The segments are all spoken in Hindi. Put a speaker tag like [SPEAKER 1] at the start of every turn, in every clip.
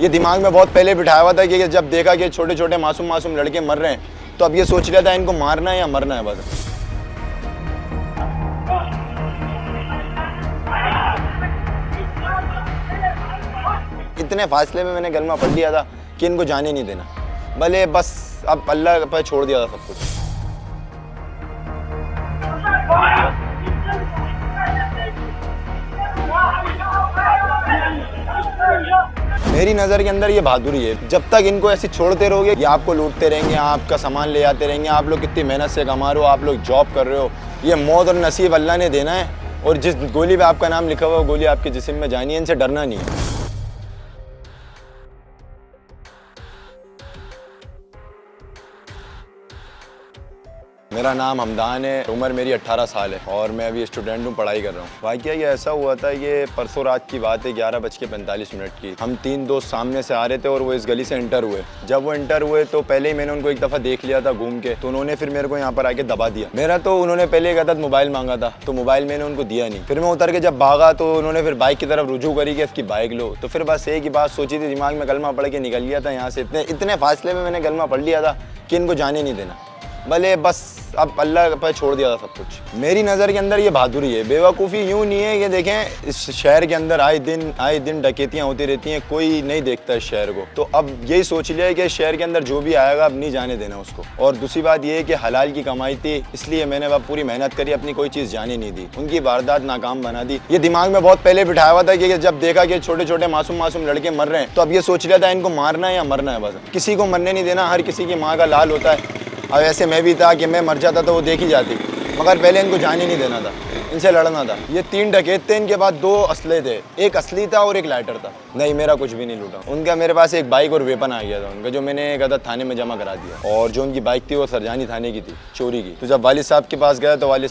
[SPEAKER 1] ये दिमाग में बहुत पहले बिठाया हुआ था कि जब देखा कि छोटे छोटे मासूम मासूम लड़के मर रहे हैं तो अब ये सोच लिया था इनको मारना है या मरना है बस। इतने फासले में मैंने कलमा पढ़ लिया था कि इनको जाने नहीं देना, भले बस अब अल्लाह पर छोड़ दिया था सब कुछ। मेरी नज़र के अंदर ये बहादुरी है। जब तक इनको ऐसे छोड़ते रहोगे ये आपको लूटते रहेंगे, आपका सामान ले आते रहेंगे। आप लोग कितनी मेहनत से कमा रहे हो, आप लोग जॉब कर रहे हो, ये मौत और नसीब अल्लाह ने देना है। और जिस गोली पे आपका नाम लिखा हुआ है गोली आपके जिस्म में जानी है, इनसे डरना नहीं है। मेरा नाम हमदान है, उम्र मेरी 18 साल है और मैं अभी स्टूडेंट हूँ, पढ़ाई कर रहा हूँ। वाकया ये ऐसा हुआ था, ये परसों रात की बात है, 11:45 की। हम 3 दोस्त सामने से आ रहे थे और वो इस गली से एंटर हुए। जब वो एंटर हुए तो पहले ही मैंने उनको एक दफ़ा देख लिया था घूम के, तो उन्होंने फिर मेरे को यहाँ पर आके दबा दिया। मेरा तो उन्होंने पहले एक अदद मोबाइल मांगा था तो मोबाइल मैंने उनको दिया नहीं। फिर मैं उतर के जब भागा तो उन्होंने फिर बाइक की तरफ रुजू करी कि इसकी बाइक लो। तो फिर बस एक ही बात सोची थी, दिमाग में कलमा पढ़ के निकल गया था यहाँ से। इतने फासले में मैंने कलमा पढ़ लिया था कि इनको जाने नहीं देना, भले बस अब अल्लाह पर छोड़ दिया था सब कुछ। मेरी नज़र के अंदर ये बहादुरी है। बेवकूफ़ी यूँ नहीं है कि देखें इस शहर के अंदर आए दिन डकैतियाँ होती रहती हैं, कोई नहीं देखता इस शहर को। तो अब यही सोच लिया है कि शहर के अंदर जो भी आएगा अब नहीं जाने देना उसको। और दूसरी बात ये है कि हलाल की कमाई थी, इसलिए मैंने अब पूरी मेहनत करी, अपनी कोई चीज़ जाने नहीं दी, उनकी वारदात नाकाम बना दी। ये दिमाग में बहुत पहले बिठाया हुआ था कि जब देखा कि छोटे छोटे मासूम मासूम लड़के मर रहे हैं तो अब ये सोच लिया था इनको मारना है या मरना है बस। किसी को मरने नहीं देना, हर किसी की माँ का लाल होता है। अब ऐसे मैं भी था कि मैं मर जाता तो वो देखी जाती, मगर पहले इनको जाने नहीं देना था, इनसे लड़ना था। ये 3 डकैत थे, इनके पास 2 असले थे, एक असली था और एक लाइटर था। नहीं, मेरा कुछ भी नहीं लूटा उनका। मेरे पास एक बाइक और वेपन आ गया था उनका, जो मैंने एक अदद थाने में जमा करा दिया। और जो उनकी बाइक थी वो सरजानी थाने की थी, चोरी की। तो जब वालिद साहब के पास गया तो वालिद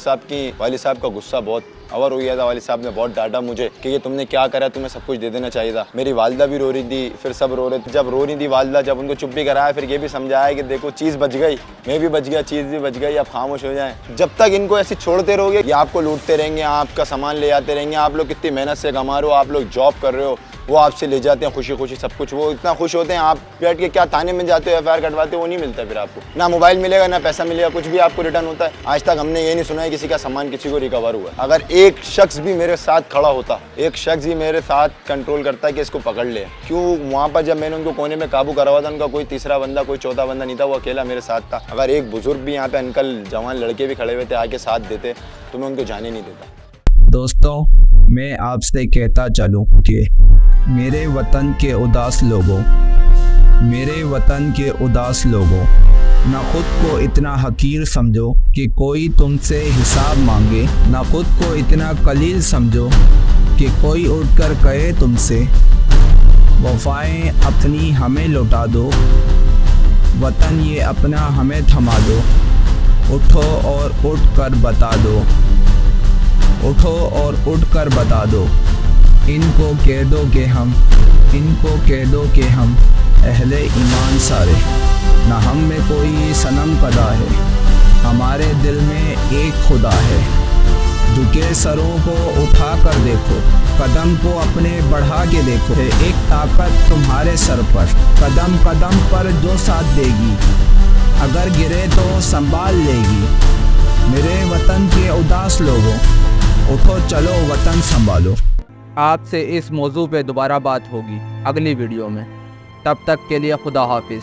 [SPEAKER 1] साहब का गुस्सा बहुत अवर हो गया था। वालिद साहब ने बहुत डांटा मुझे कि ये तुमने क्या करा, तुम्हें सब कुछ दे देना चाहिए था। मेरी वालिदा भी रो रही थी, फिर सब रो रहे थे। जब रो रही थी वालिदा, जब उनको चुप भी कराया, फिर ये भी समझाया कि देखो चीज़ बच गई, मैं भी बच गया, चीज़ भी बच गई, आप खामोश हो जाएं। जब तक इनको ऐसे छोड़ते रहोगे ये आपको लूटते रहेंगे, आपका सामान ले आते रहेंगे। आप लोग कितनी मेहनत से कमा रहे हो, आप लोग जॉब कर रहे हो, वो आपसे ले जाते हैं खुशी खुशी सब कुछ। वो इतना खुश होते हैं, आप बैठ के क्या थाने में जाते हो, FIR कटवाते हो, वो नहीं मिलता फिर आपको। ना मोबाइल मिलेगा, ना पैसा मिलेगा, कुछ भी आपको रिटर्न होता है। आज तक हमने ये नहीं सुना है किसी का सामान किसी को रिकवर हुआ। अगर एक शख्स भी मेरे साथ खड़ा होता, एक शख्स ही मेरे साथ कंट्रोल करता कि इसको पकड़ ले। क्यों वहाँ पर जब मैंने उनको कोने में काबू करा हुआ था, उनका कोई तीसरा बंदा, कोई चौथा बंदा नहीं था, वो अकेला मेरे साथ था। अगर एक बुजुर्ग भी यहाँ पे अंकल, जवान लड़के भी खड़े हुए थे, आके साथ देते तो मैं उनको जाने नहीं देता।
[SPEAKER 2] दोस्तों, मैं आपसे कहता चलूं कि मेरे वतन के उदास लोगों, ना खुद को इतना हकीर समझो कि कोई तुमसे हिसाब मांगे, ना खुद को इतना कलील समझो कि कोई उठकर कहे तुमसे वफ़ाएं अपनी हमें लौटा दो, वतन ये अपना हमें थमा दो। उठो और उठ कर बता दो, उठो और उठ कर बता दो। इनको कह दो कि हम अहले ईमान सारे, ना हम में कोई सनम कदा है, हमारे दिल में एक खुदा है। झुके सरों को उठा कर देखो, कदम को अपने बढ़ा के देखो। एक ताकत तुम्हारे सर पर, कदम कदम पर जो साथ देगी, अगर गिरे तो संभाल लेगी। मेरे वतन के उदास लोगों, उठो चलो वतन संभालो।
[SPEAKER 3] आपसे इस मौजू पे दोबारा बात होगी अगली वीडियो में। तब तक के लिए खुदा हाफिज़।